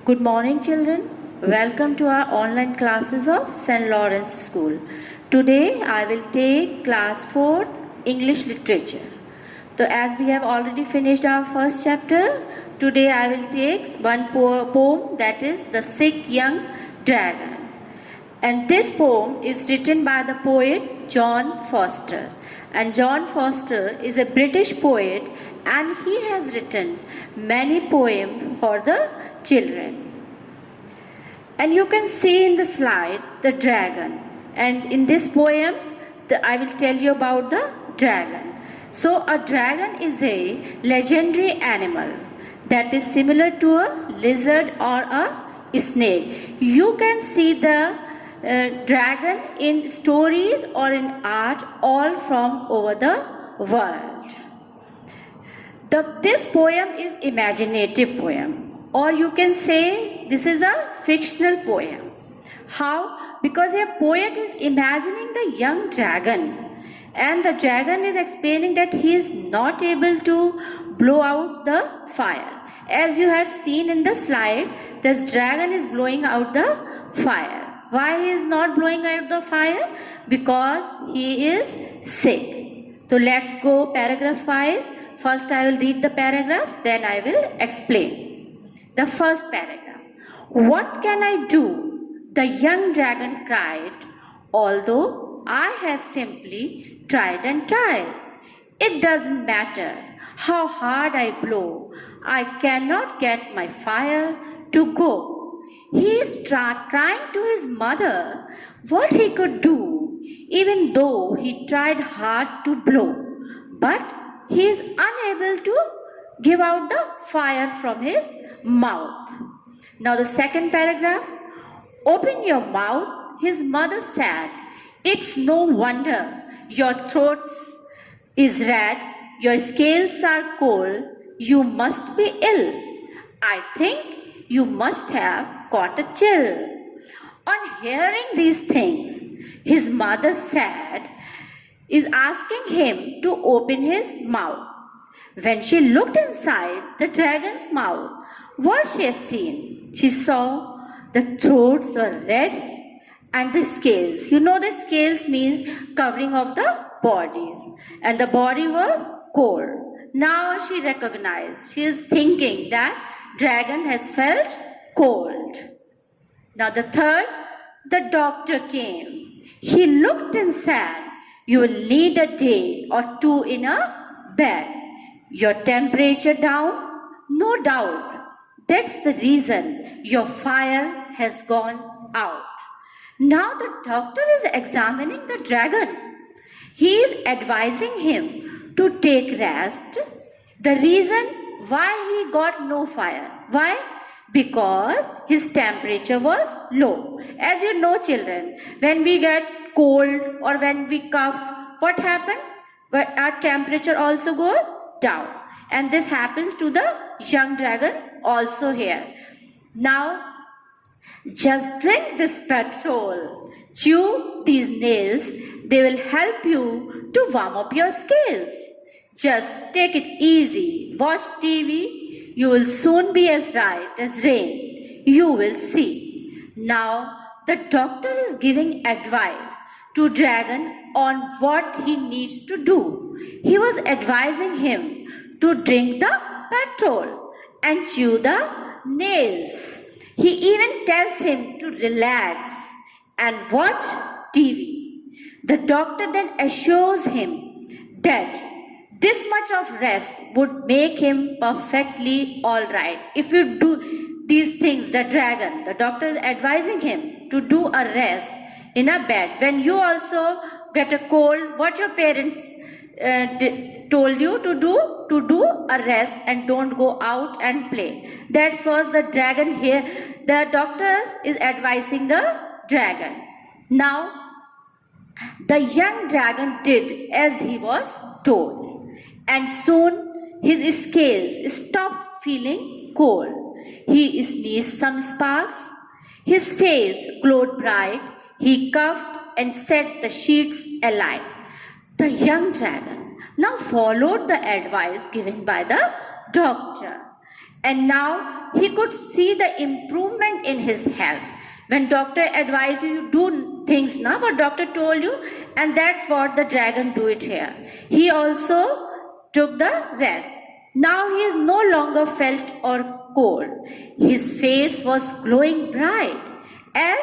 Good morning, children. Welcome to our online classes of St. Lawrence School. Today, I will take class 4th English Literature. So, as we have already finished our first chapter, today I will take one poem, that is The Sick Young Dragon. And this poem is written by the poet John Foster. And John Foster is a British poet, and he has written many poems for the children. And you can see in the slide the dragon. And in this poem, I will tell you about the dragon. So a dragon is a legendary animal that is similar to a lizard or a snake. You can see the dragon in stories or in art all from over the world. This poem is imaginative poem, or you can say this is a fictional poem. How? Because a poet is imagining the young dragon, and the dragon is explaining that he is not able to blow out the fire. As you have seen in the slide, this dragon is blowing out the fire. Why he is not blowing out the fire? Because he is sick. So let's go paragraph 5. First I will read the paragraph, then I will explain. The first paragraph. What can I do? The young dragon cried, although I have simply tried and tried. It doesn't matter how hard I blow, I cannot get my fire to go. He is crying to his mother what he could do, even though he tried hard to blow. But he is unable to give out the fire from his mouth. Now the second paragraph. Open your mouth, his mother said. It's no wonder your throat is red, your scales are cold, you must be ill. I think you must have caught a chill. On hearing these things, his mother said, is asking him to open his mouth. When she looked inside the dragon's mouth, what she had seen? She saw the throats were red and the scales. You know the scales means covering of the bodies. And the body was cold. Now she recognized. She is thinking that dragon has felt cold. Now the third, the doctor came. He looked and said, you will need a day or two in a bed. Your temperature down? No doubt. That's the reason your fire has gone out. Now the doctor is examining the dragon. He is advising him to take rest. The reason why he got no fire. Why? Because his temperature was low. As you know, children, when we get cold or when we cough, what happens? Our temperature also goes down. And this happens to the young dragon also here. Now, just drink this petrol. Chew these nails. They will help you to warm up your scales. Just take it easy. Watch TV. You will soon be as right as rain. You will see. Now, the doctor is giving advice to dragon on what he needs to do. He was advising him to drink the petrol and chew the nails. He even tells him to relax and watch TV. The doctor then assures him that this much of rest would make him perfectly all right. If you do these things, the doctor is advising him to do a rest in a bed. When you also get a cold, what your parents told you to do a rest and don't go out and play. That was the dragon here. The doctor is advising the dragon. Now, the young dragon did as he was told, and soon his scales stopped feeling cold. He sneezed some sparks. His face glowed bright. He coughed and set the sheets alight. The young dragon now followed the advice given by the doctor, and now he could see the improvement in his health. When doctor advised you do things now, what doctor told you, and that's what the dragon do it here. He also took the rest. Now he is no longer felt or cold. His face was glowing bright as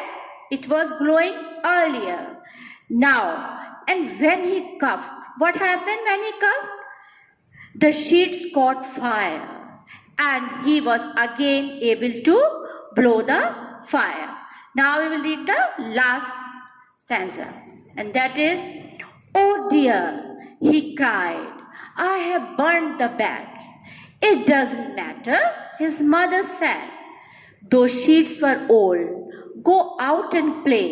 it was glowing earlier. Now, and when he coughed, what happened when he coughed? The sheets caught fire and he was again able to blow the fire. Now we will read the last stanza, and that is, "Oh dear," he cried, "I have burned the bed." "It doesn't matter," his mother said. "Those sheets were old. Go out and play.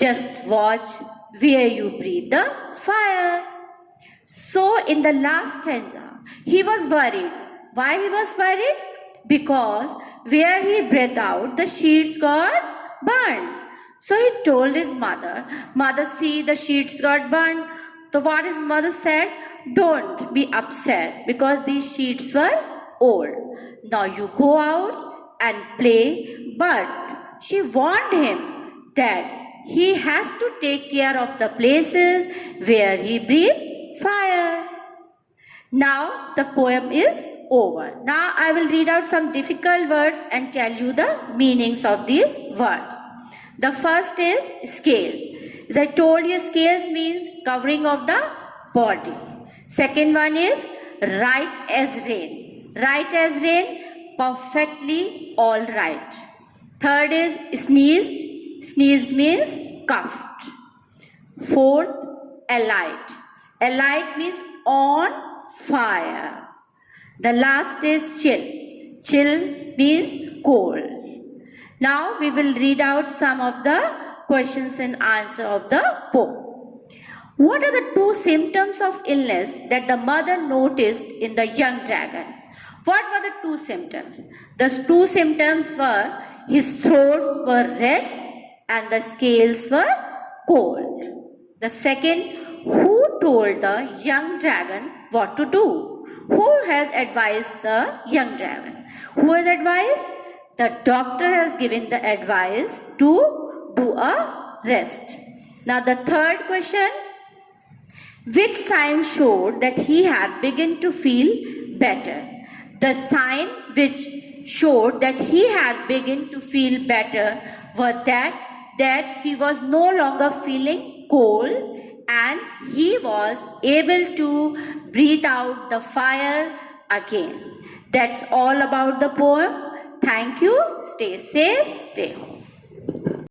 Just watch where you breathe the fire." So in the last stanza, he was worried. Why he was worried? Because where he breathed out, the sheets got burned. So he told his mother, "Mother, see, the sheets got burned." So what his mother said? "Don't be upset because these sheets were old. Now you go out and play." But she warned him that he has to take care of the places where he breathed fire. Now the poem is over. Now I will read out some difficult words and tell you the meanings of these words. The first is scale. As I told you, scales means covering of the body. Second one is right as rain. Right as rain, perfectly all right. Third is sneezed. Sneezed means coughed. Fourth, alight. Alight means on fire. The last is chill. Chill means cold. Now we will read out some of the questions and answer of the poem. What are the two symptoms of illness that the mother noticed in the young dragon? What were the two symptoms? The two symptoms were his throats were red and the scales were cold. The second, who told the young dragon what to do? Who has advised the young dragon? Who has advised? The doctor has given the advice to do a rest. Now the third question, which sign showed that he had begun to feel better? The sign which showed that he had begun to feel better was that he was no longer feeling cold and he was able to breathe out the fire again. That's all about the poem. Thank you. Stay safe. Stay home.